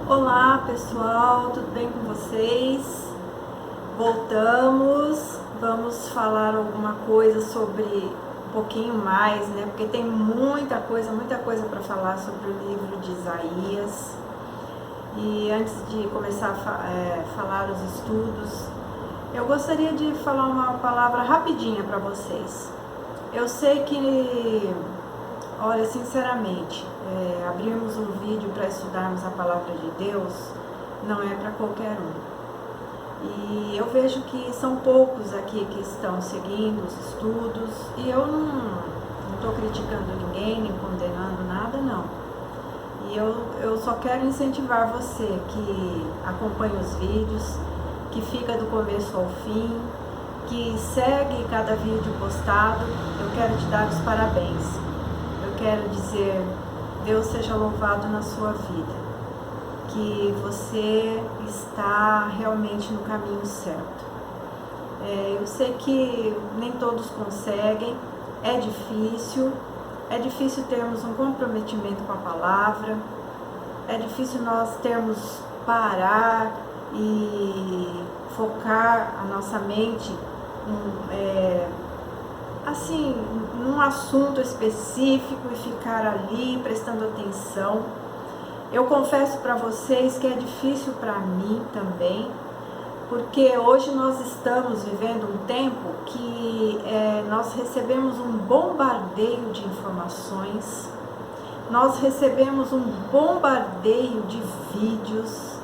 Olá pessoal, tudo bem com vocês? Voltamos, vamos falar alguma coisa sobre um pouquinho mais, né? Porque tem muita coisa para falar sobre o livro de Isaías. E antes de começar a falar os estudos, eu gostaria de falar uma palavra rapidinha para vocês. Eu sei que, olha, sinceramente, abrirmos um vídeo para estudarmos a palavra de Deus não é para qualquer um. E eu vejo que são poucos aqui que estão seguindo os estudos, e eu não estou criticando ninguém, nem condenando nada, não. E eu só quero incentivar você que acompanha os vídeos, que fica do começo ao fim, que segue cada vídeo postado. Eu quero te dar os parabéns. Eu quero dizer, Deus seja louvado na sua vida, que você está realmente no caminho certo. Eu sei que nem todos conseguem, é difícil termos um comprometimento com a palavra, é difícil nós termos parar e focar a nossa mente assim, num assunto específico e ficar ali prestando atenção. Eu confesso para vocês que é difícil para mim também, porque hoje nós estamos vivendo um tempo que nós recebemos um bombardeio de informações, nós recebemos um bombardeio de vídeos,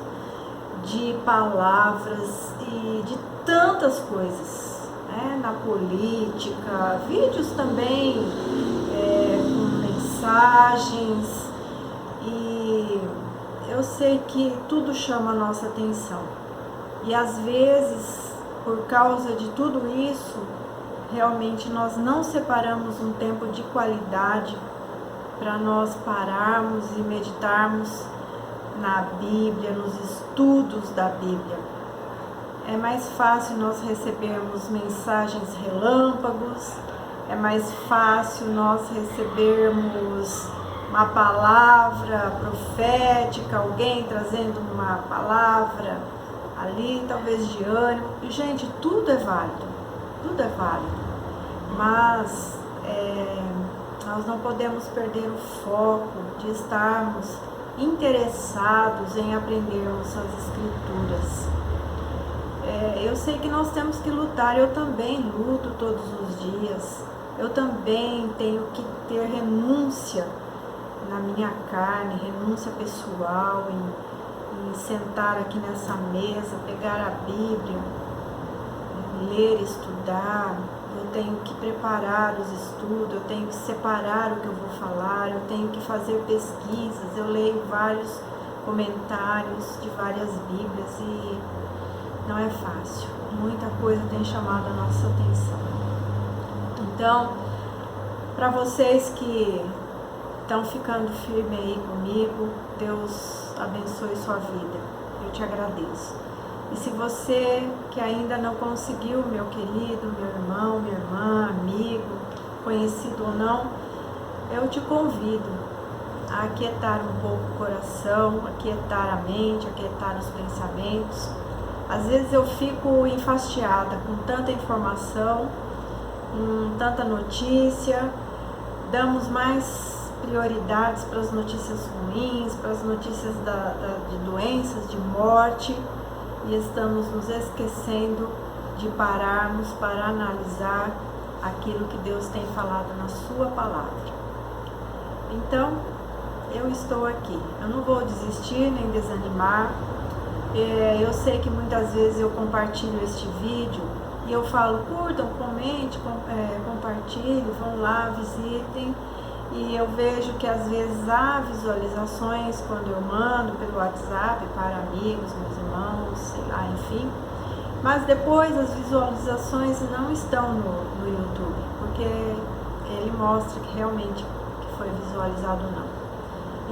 de palavras e de tantas coisas, né? Na política, vídeos também com mensagens, e eu sei que tudo chama a nossa atenção. E às vezes, por causa de tudo isso, realmente nós não separamos um tempo de qualidade para nós pararmos e meditarmos na Bíblia, nos estudos da Bíblia. É mais fácil nós recebermos mensagens relâmpagos, é mais fácil nós recebermos uma palavra profética, alguém trazendo uma palavra ali, talvez de ânimo. E, gente, tudo é válido, mas nós não podemos perder o foco de estarmos interessados em aprendermos as Escrituras. Eu sei que nós temos que lutar, eu também luto todos os dias, eu também tenho que ter renúncia na minha carne, renúncia pessoal, em sentar aqui nessa mesa, pegar a Bíblia, ler, estudar. Eu tenho que preparar os estudos, eu tenho que separar o que eu vou falar, eu tenho que fazer pesquisas, eu leio vários comentários de várias Bíblias e não é fácil. Muita coisa tem chamado a nossa atenção. Então, para vocês que estão ficando firme aí comigo, Deus abençoe sua vida. Eu te agradeço. E se você que ainda não conseguiu, meu querido, meu irmão, minha irmã, amigo, conhecido ou não, eu te convido a aquietar um pouco o coração, aquietar a mente, aquietar os pensamentos. Às vezes eu fico enfastiada com tanta informação, com tanta notícia, damos mais prioridades para as notícias ruins, para as notícias de doenças, de morte, e estamos nos esquecendo de pararmos para analisar aquilo que Deus tem falado na sua palavra. Então, eu estou aqui, eu não vou desistir nem desanimar. Eu sei que muitas vezes eu compartilho este vídeo e eu falo, curtam, comentem, compartilhem, vão lá, visitem. E eu vejo que às vezes há visualizações quando eu mando pelo WhatsApp para amigos, meus irmãos, sei lá, enfim. Mas depois as visualizações não estão no YouTube, porque ele mostra que realmente que foi visualizado ou não.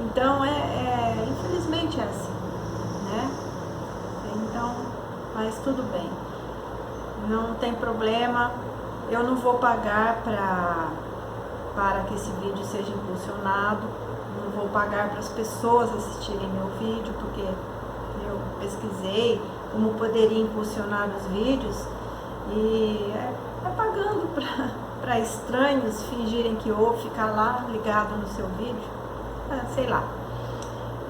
Então, infelizmente é assim, né? Então, mas tudo bem. Não tem problema. Eu não vou pagar para que esse vídeo seja impulsionado, não vou pagar para as pessoas assistirem meu vídeo, porque eu pesquisei como poderia impulsionar os vídeos e é pagando para estranhos fingirem que ouve, ficar lá ligado no seu vídeo. Sei lá,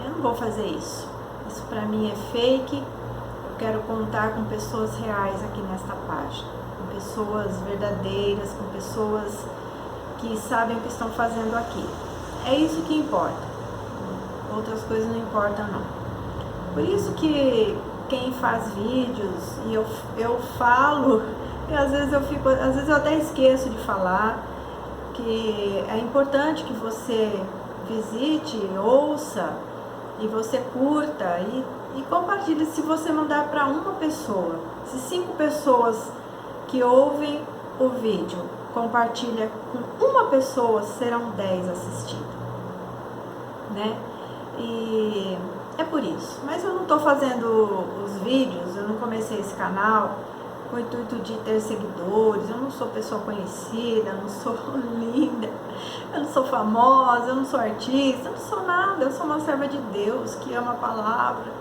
eu não vou fazer isso. Isso para mim é fake. Eu quero contar com pessoas reais aqui nesta página, com pessoas verdadeiras, com pessoas que sabem o que estão fazendo aqui. É isso que importa. Outras coisas não importam não. Por isso que quem faz vídeos e eu falo, e às vezes eu até esqueço de falar que é importante que você visite, ouça e você curta e compartilhe. Se você mandar para uma pessoa, se 5 pessoas que ouvem o vídeo compartilha com uma pessoa, serão 10 assistindo, né? E é por isso. Mas eu não estou fazendo os vídeos, eu não comecei esse canal com o intuito de ter seguidores. Eu não sou pessoa conhecida, eu não sou linda, eu não sou famosa, eu não sou artista, eu não sou nada. Eu sou uma serva de Deus que ama a palavra,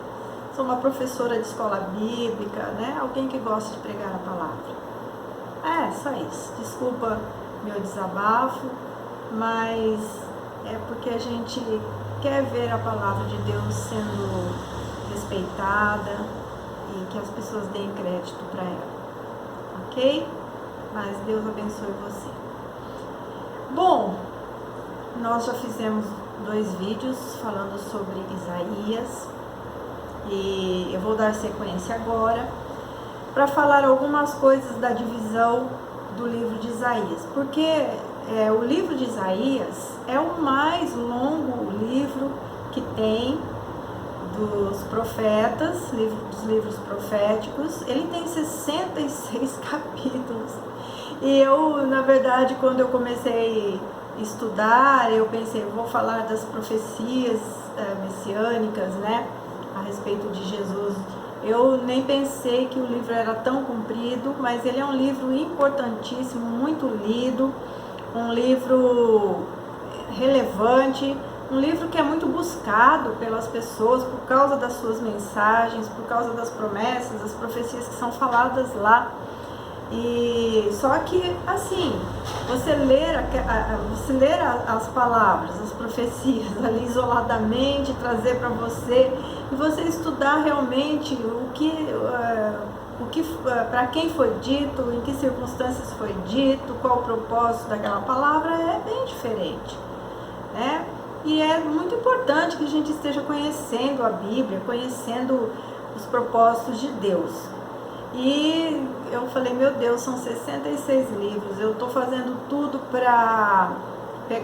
sou uma professora de escola bíblica, né? Alguém que gosta de pregar a palavra. Só isso. Desculpa meu desabafo, mas é porque a gente quer ver a palavra de Deus sendo respeitada e que as pessoas deem crédito para ela, ok? Mas Deus abençoe você. Bom, nós já fizemos 2 vídeos falando sobre Isaías e eu vou dar sequência agora para falar algumas coisas da divisão do livro de Isaías, porque o livro de Isaías é o mais longo livro que tem dos profetas, dos livros proféticos. Ele tem 66 capítulos. E eu, na verdade, quando eu comecei a estudar, eu pensei, vou falar das profecias messiânicas, né, a respeito de Jesus. Eu nem pensei que o livro era tão comprido, mas ele é um livro importantíssimo, muito lido, um livro relevante, um livro que é muito buscado pelas pessoas por causa das suas mensagens, por causa das promessas, das profecias que são faladas lá. E só que assim, você ler as palavras, as profecias ali isoladamente, trazer para você e você estudar realmente o que para quem foi dito, em que circunstâncias foi dito, qual o propósito daquela palavra, é bem diferente, né? E é muito importante que a gente esteja conhecendo a Bíblia, conhecendo os propósitos de Deus. E eu falei, meu Deus, são 66 livros, eu estou fazendo tudo para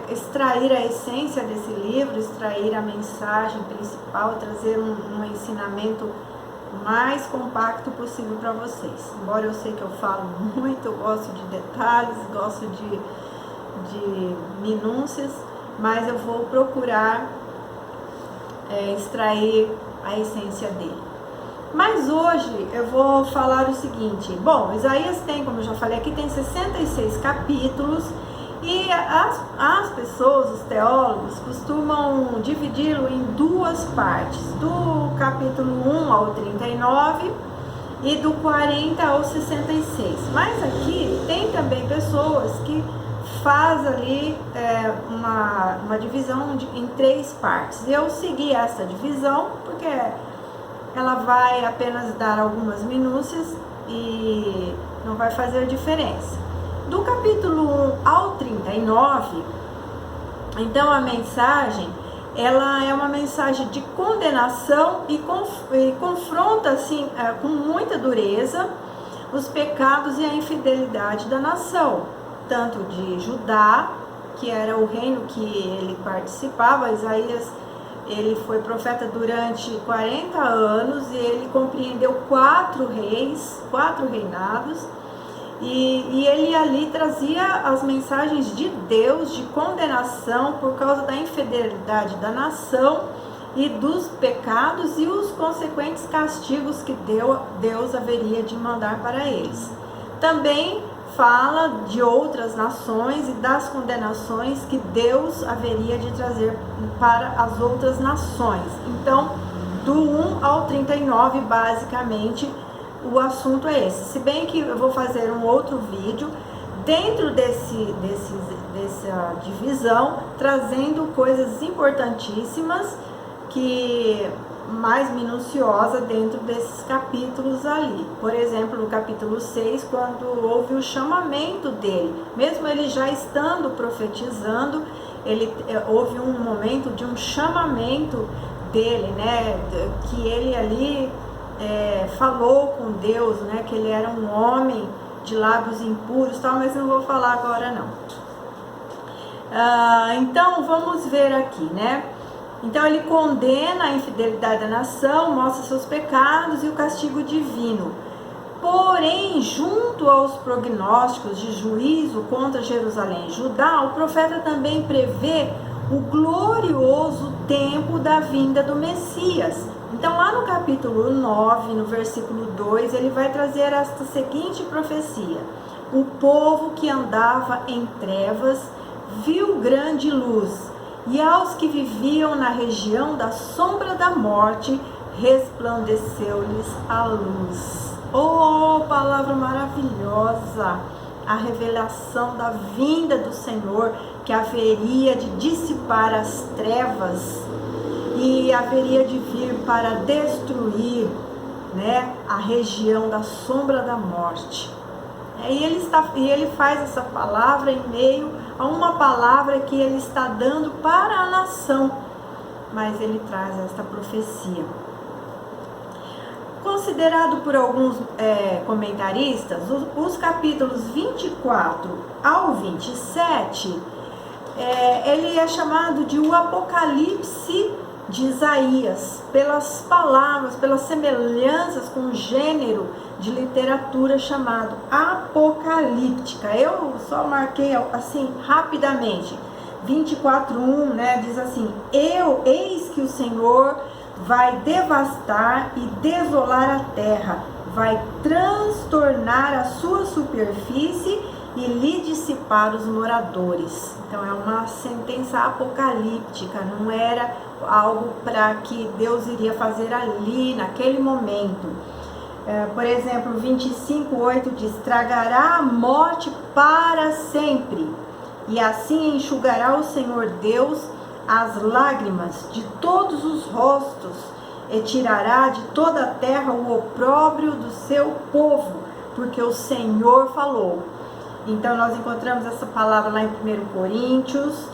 extrair a essência desse livro, extrair a mensagem principal, trazer um ensinamento mais compacto possível para vocês. Embora eu sei que eu falo muito, eu gosto de detalhes, gosto de minúcias, mas eu vou procurar extrair a essência dele. Mas hoje eu vou falar o seguinte. Bom, Isaías tem, como eu já falei aqui, tem 66 capítulos e as pessoas, os teólogos, costumam dividi-lo em 2 partes, do capítulo 1 ao 39 e do 40 ao 66. Mas aqui tem também pessoas que faz ali uma divisão em 3 partes. Eu segui essa divisão porque ela vai apenas dar algumas minúcias e não vai fazer diferença. Do capítulo 1 ao 39, então a mensagem, ela é uma mensagem de condenação e confronta assim, com muita dureza os pecados e a infidelidade da nação, tanto de Judá, que era o reino que ele participava. Isaías, ele foi profeta durante 40 anos e ele compreendeu 4 reis, 4 reinados, e ele ali trazia as mensagens de Deus, de condenação por causa da infidelidade da nação e dos pecados e os consequentes castigos que Deus haveria de mandar para eles. Também fala de outras nações e das condenações que Deus haveria de trazer para as outras nações. Então, do 1 ao 39, basicamente, o assunto é esse. Se bem que eu vou fazer um outro vídeo dentro dessa divisão, trazendo coisas importantíssimas, que mais minuciosa dentro desses capítulos ali. Por exemplo, no capítulo 6, quando houve o chamamento dele, mesmo ele já estando profetizando, houve um momento de um chamamento dele, né, que ele ali falou com Deus, né, que ele era um homem de lábios impuros, tal, mas não vou falar agora não. Então vamos ver aqui, né? Então ele condena a infidelidade da nação, mostra seus pecados e o castigo divino. Porém, junto aos prognósticos de juízo contra Jerusalém e Judá, o profeta também prevê o glorioso tempo da vinda do Messias. Então lá no capítulo 9, no versículo 2, ele vai trazer esta seguinte profecia: o povo que andava em trevas viu grande luz, e aos que viviam na região da sombra da morte, resplandeceu-lhes a luz. Oh, palavra maravilhosa! A revelação da vinda do Senhor, que haveria de dissipar as trevas e haveria de vir para destruir, né, a região da sombra da morte. E ele faz essa palavra em meio a uma palavra que ele está dando para a nação, mas ele traz esta profecia. Considerado por alguns comentaristas, os capítulos 24 ao 27, ele é chamado de o Apocalipse de Isaías, pelas palavras, pelas semelhanças com o gênero de literatura chamado apocalíptica. Eu só marquei assim rapidamente. 24:1, né, diz assim: eis que o Senhor vai devastar e desolar a terra, vai transtornar a sua superfície e lhe dissipar os moradores. Então é uma sentença apocalíptica, não era algo para que Deus iria fazer ali, naquele momento. Por exemplo, 25:8 diz: tragará a morte para sempre, e assim enxugará o Senhor Deus as lágrimas de todos os rostos, e tirará de toda a terra o opróbrio do seu povo, porque o Senhor falou. Então nós encontramos essa palavra lá em 1 Coríntios,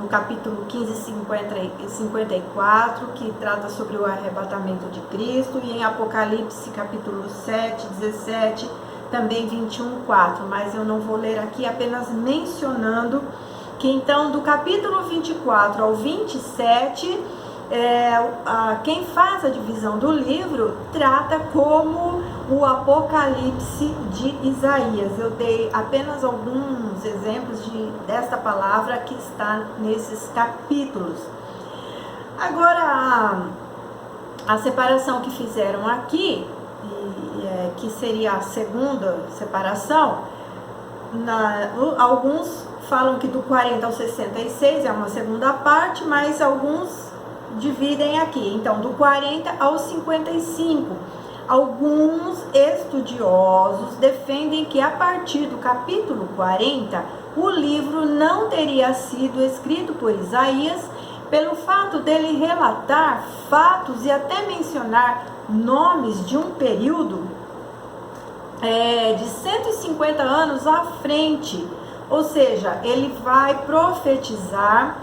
no capítulo 15, 54, que trata sobre o arrebatamento de Cristo, e em Apocalipse, capítulo 7, 17, também 21:4, mas eu não vou ler aqui, apenas mencionando que então do capítulo 24 ao 27, quem faz a divisão do livro trata como o Apocalipse de Isaías. Eu dei apenas alguns exemplos desta palavra que está nesses capítulos. Agora, a separação que fizeram aqui, que seria a segunda separação, alguns falam que do 40 ao 66 é uma segunda parte, mas alguns dividem aqui. Então, do 40 ao 55. Alguns estudiosos defendem que a partir do capítulo 40, o livro não teria sido escrito por Isaías, pelo fato dele relatar fatos e até mencionar nomes de um período de 150 anos à frente. Ou seja, ele vai profetizar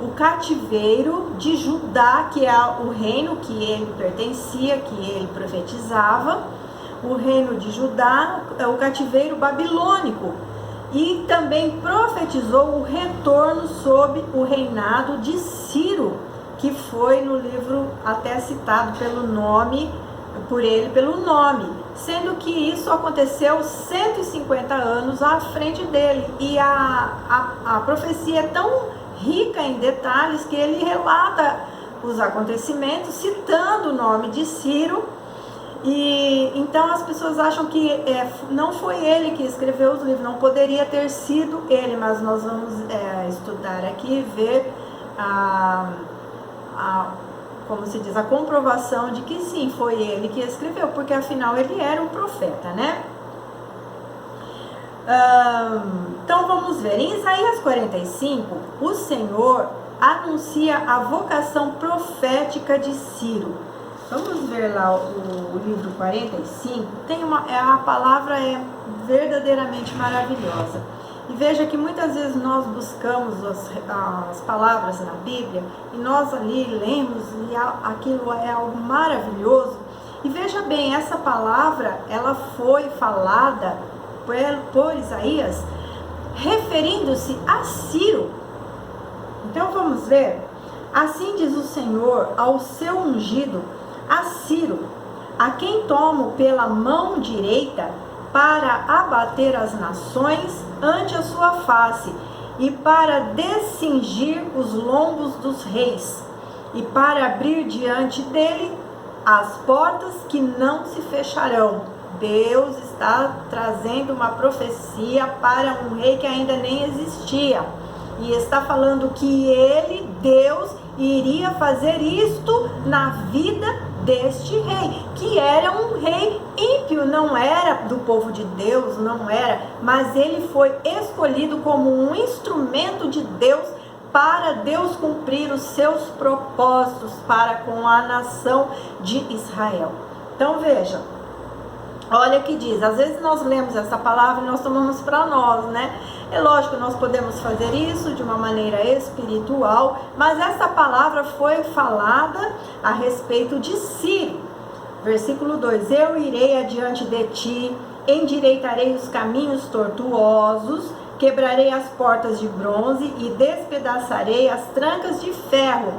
o cativeiro de Judá, que é o reino que ele pertencia, que ele profetizava. O reino de Judá é o cativeiro babilônico. E também profetizou o retorno sob o reinado de Ciro, que foi no livro até citado por ele pelo nome, sendo que isso aconteceu 150 anos à frente dele. E a profecia é tão rica em detalhes que ele relata os acontecimentos citando o nome de Ciro E então as pessoas acham que não foi ele que escreveu os livros, não poderia ter sido ele, mas nós vamos estudar aqui e ver como se diz, a comprovação de que sim, foi ele que escreveu, porque afinal ele era um profeta, né? Então vamos ver, em Isaías 45, o Senhor anuncia a vocação profética de Ciro. Vamos ver lá o livro 45, a palavra é verdadeiramente maravilhosa. E veja que muitas vezes nós buscamos as palavras na Bíblia, e nós ali lemos, e aquilo é algo maravilhoso. E veja bem, essa palavra, ela foi falada por Isaías, referindo-se a Ciro. Então vamos ver, assim diz o Senhor ao seu ungido, a Ciro, a quem tomo pela mão direita para abater as nações ante a sua face, e para descingir os lombos dos reis, e para abrir diante dele as portas que não se fecharão. Deus está trazendo uma profecia para um rei que ainda nem existia, e está falando que ele, Deus, iria fazer isto na vida deste rei, que era um rei ímpio, não era do povo de Deus, não era, mas ele foi escolhido como um instrumento de Deus para Deus cumprir os seus propósitos para com a nação de Israel. Então veja, olha o que diz, às vezes nós lemos essa palavra e nós tomamos para nós, né? É lógico que nós podemos fazer isso de uma maneira espiritual, mas essa palavra foi falada a respeito de Ciro. Versículo 2, eu irei adiante de ti, endireitarei os caminhos tortuosos, quebrarei as portas de bronze e despedaçarei as trancas de ferro.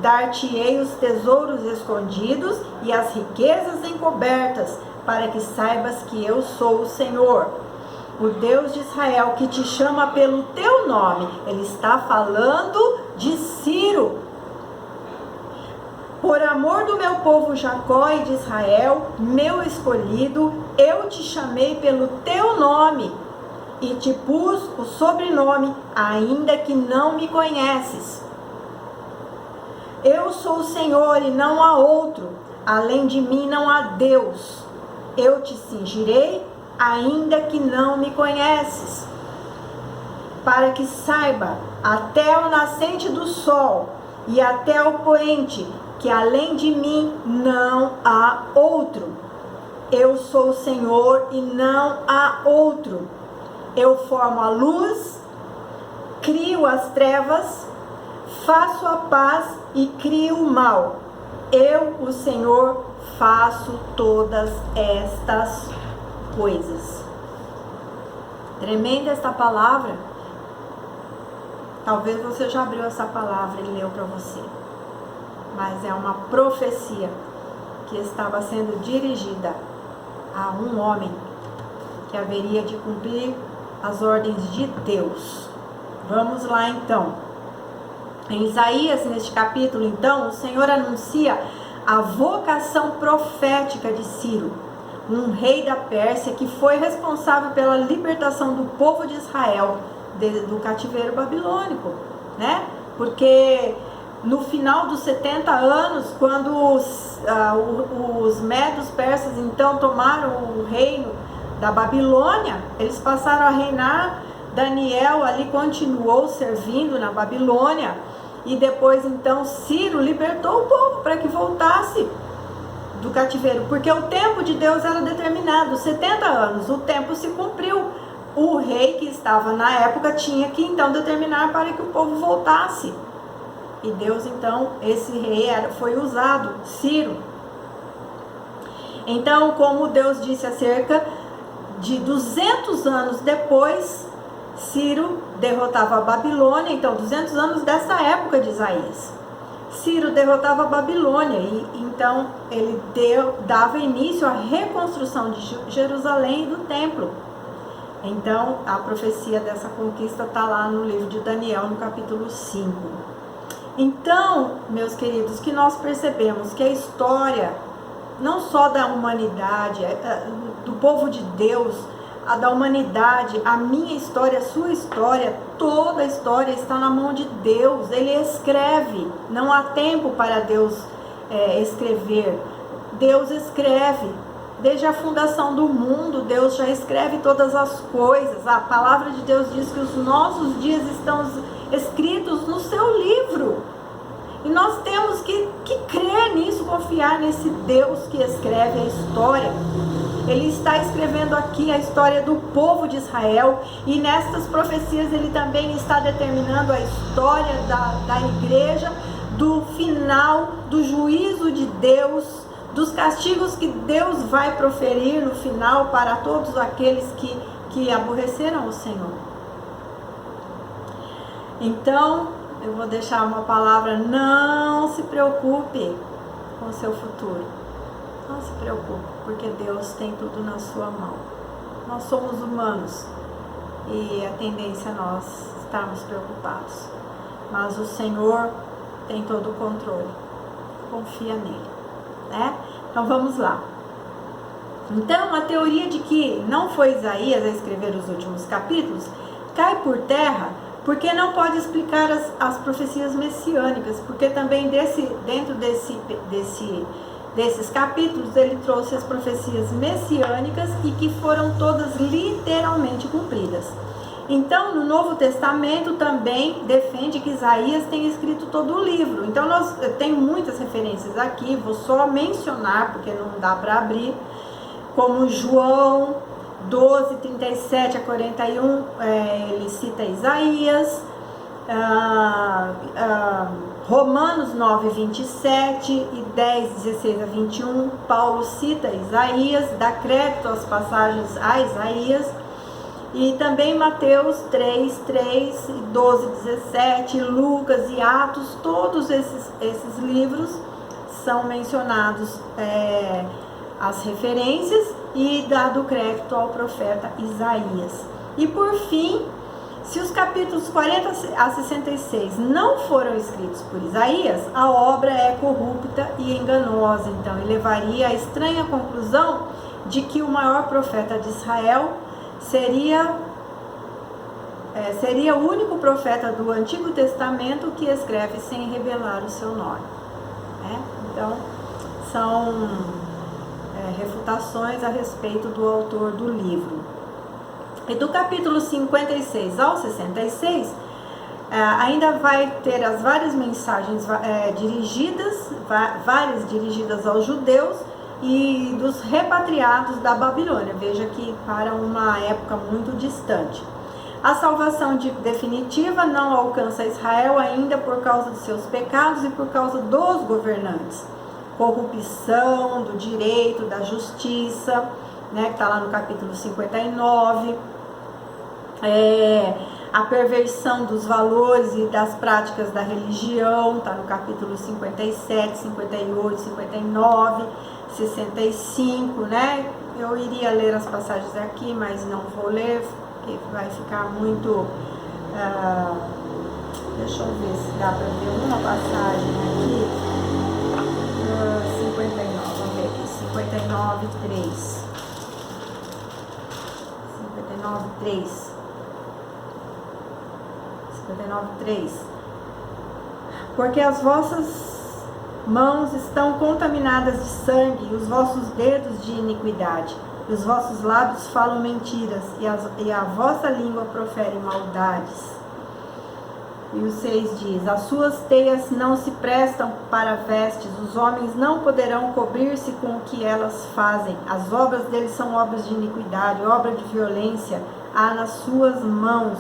Dar-te-ei os tesouros escondidos e as riquezas encobertas, para que saibas que eu sou o Senhor, o Deus de Israel, que te chama pelo teu nome. Ele está falando de Ciro. Por amor do meu povo Jacó e de Israel, meu escolhido, eu te chamei pelo teu nome e te pus o sobrenome, ainda que não me conheces. Eu sou o Senhor e não há outro, além de mim não há Deus. Eu te cingirei, ainda que não me conheces, para que saiba até o nascente do sol e até o poente, que além de mim não há outro. Eu sou o Senhor e não há outro. Eu formo a luz, crio as trevas, faço a paz e crio o mal. Eu, o Senhor, faço todas estas coisas. Tremenda esta palavra. Talvez você já abriu essa palavra e leu para você, mas é uma profecia que estava sendo dirigida a um homem que haveria de cumprir as ordens de Deus. Vamos lá então. Em Isaías, neste capítulo, então, o Senhor anuncia a vocação profética de Ciro, um rei da Pérsia que foi responsável pela libertação do povo de Israel do cativeiro babilônico, né? Porque no final dos 70 anos, quando os medos persas então tomaram o reino da Babilônia, eles passaram a reinar. Daniel ali continuou servindo na Babilônia, e depois então Ciro libertou o povo para que voltasse do cativeiro, porque o tempo de Deus era determinado, 70 anos, o tempo se cumpriu. O rei que estava na época tinha que então determinar para que o povo voltasse. E Deus então, esse rei foi usado, Ciro. Então, como Deus disse, acerca de 200 anos depois, Ciro derrotava a Babilônia. Então, 200 anos dessa época de Isaías, Ciro derrotava a Babilônia, e então ele dava início à reconstrução de Jerusalém e do templo. Então, a profecia dessa conquista está lá no livro de Daniel, no capítulo 5. Então, meus queridos, que nós percebemos que a história não só da humanidade, do povo de Deus, a da humanidade, a minha história, a sua história, toda a história está na mão de Deus. Ele escreve, não há tempo para Deus escrever. Deus escreve. Desde a fundação do mundo, Deus já escreve todas as coisas. A palavra de Deus diz que os nossos dias estão escritos no seu livro. E nós temos que crer nisso, confiar nesse Deus que escreve a história. Ele está escrevendo aqui a história do povo de Israel, e nestas profecias ele também está determinando a história da igreja, do final, do juízo de Deus, dos castigos que Deus vai proferir no final para todos aqueles que aborreceram o Senhor. Então, eu vou deixar uma palavra: não se preocupe com o seu futuro. Não se preocupe, porque Deus tem tudo na sua mão. Nós somos humanos e a tendência é nós estarmos preocupados. Mas o Senhor tem todo o controle. Confia nele, né? Então vamos lá. Então a teoria de que não foi Isaías a escrever os últimos capítulos cai por terra, porque não pode explicar as profecias messiânicas, porque também dentro desses capítulos ele trouxe as profecias messiânicas e que foram todas literalmente cumpridas. Então no Novo Testamento também defende que Isaías tenha escrito todo o livro. Então tem muitas referências aqui, vou só mencionar porque não dá para abrir, como João 12, 37 a 41, ele cita Isaías, Romanos 9, 27 e 10, 16 a 21, Paulo cita Isaías, dá crédito às passagens a Isaías, e também Mateus 3, 3 e 12, 17, Lucas e Atos, todos esses livros são mencionados as referências e dado crédito ao profeta Isaías. E por fim, se os capítulos 40 a 66 não foram escritos por Isaías, a obra é corrupta e enganosa, então, e levaria à estranha conclusão de que o maior profeta de Israel seria o único profeta do Antigo Testamento que escreve sem revelar o seu nome, né? Então, são refutações a respeito do autor do livro. E do capítulo 56 ao 66, ainda vai ter as várias mensagens várias dirigidas aos judeus e dos repatriados da Babilônia, veja que para uma época muito distante. A salvação definitiva não alcança Israel ainda por causa dos seus pecados e por causa dos governantes. Corrupção do direito, da justiça, né, que está lá no capítulo 59. A perversão dos valores e das práticas da religião, está no capítulo 57, 58, 59, 65, né? Eu iria ler as passagens aqui, mas não vou ler, porque vai ficar muito... deixa eu ver se dá para ver uma passagem aqui. 59, vamos ver aqui, 59, 3. 59, 3. 59:3. Porque as vossas mãos estão contaminadas de sangue, e os vossos dedos de iniquidade, e os vossos lábios falam mentiras, e a vossa língua profere maldades. E o 6 diz: as suas teias não se prestam para vestes, os homens não poderão cobrir-se com o que elas fazem. As obras deles são obras de iniquidade, obra de violência há nas suas mãos.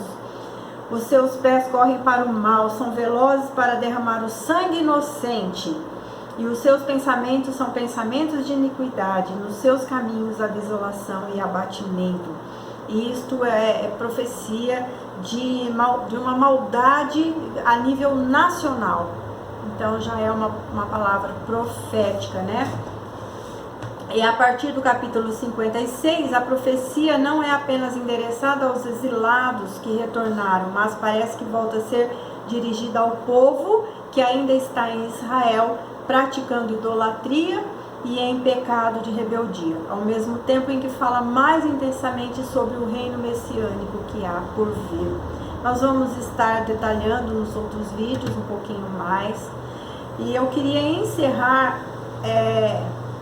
Os seus pés correm para o mal, são velozes para derramar o sangue inocente. E os seus pensamentos são pensamentos de iniquidade, nos seus caminhos a desolação e abatimento. E isto é profecia de uma maldade a nível nacional. Então já é uma palavra profética, né? E a partir do capítulo 56, a profecia não é apenas endereçada aos exilados que retornaram, mas parece que volta a ser dirigida ao povo que ainda está em Israel, praticando idolatria e em pecado de rebeldia, ao mesmo tempo em que fala mais intensamente sobre o reino messiânico que há por vir. Nós vamos estar detalhando nos outros vídeos um pouquinho mais, e eu queria encerrar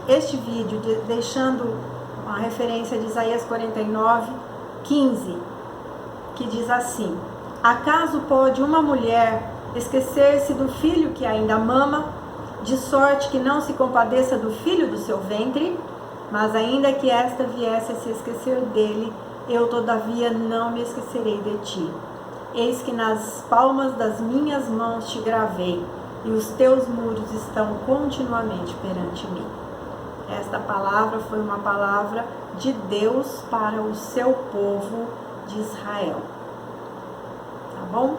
este vídeo deixando uma referência de Isaías 49, 15, que diz assim: acaso pode uma mulher esquecer-se do filho que ainda mama, de sorte que não se compadeça do filho do seu ventre? Mas ainda que esta viesse a se esquecer dele, eu todavia não me esquecerei de ti. Eis que nas palmas das minhas mãos te gravei, e os teus muros estão continuamente perante mim. Esta palavra foi uma palavra de Deus para o seu povo de Israel. Tá bom?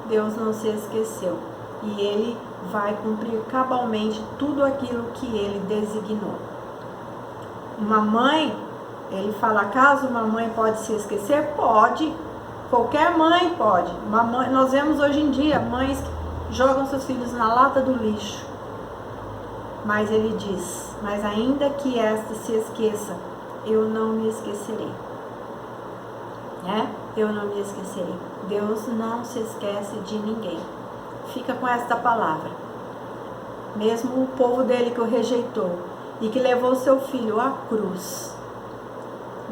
Deus não se esqueceu, e Ele vai cumprir cabalmente tudo aquilo que Ele designou. Uma mãe, Ele fala, acaso uma mãe pode se esquecer? Pode, qualquer mãe pode. Uma mãe, nós vemos hoje em dia mães que jogam seus filhos na lata do lixo, mas Ele diz, mas ainda que esta se esqueça, eu não me esquecerei. Eu não me esquecerei. Deus não se esquece de ninguém. Fica com esta palavra. Mesmo o povo dele que o rejeitou e que levou seu filho à cruz,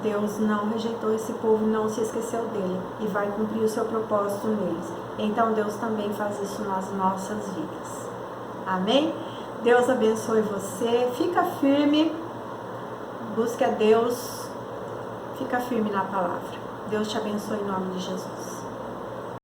Deus não rejeitou esse povo, não se esqueceu dele e vai cumprir o seu propósito neles. Então Deus também faz isso nas nossas vidas. Amém? Deus abençoe você. Fica firme. Busque a Deus. Fica firme na palavra. Deus te abençoe em nome de Jesus.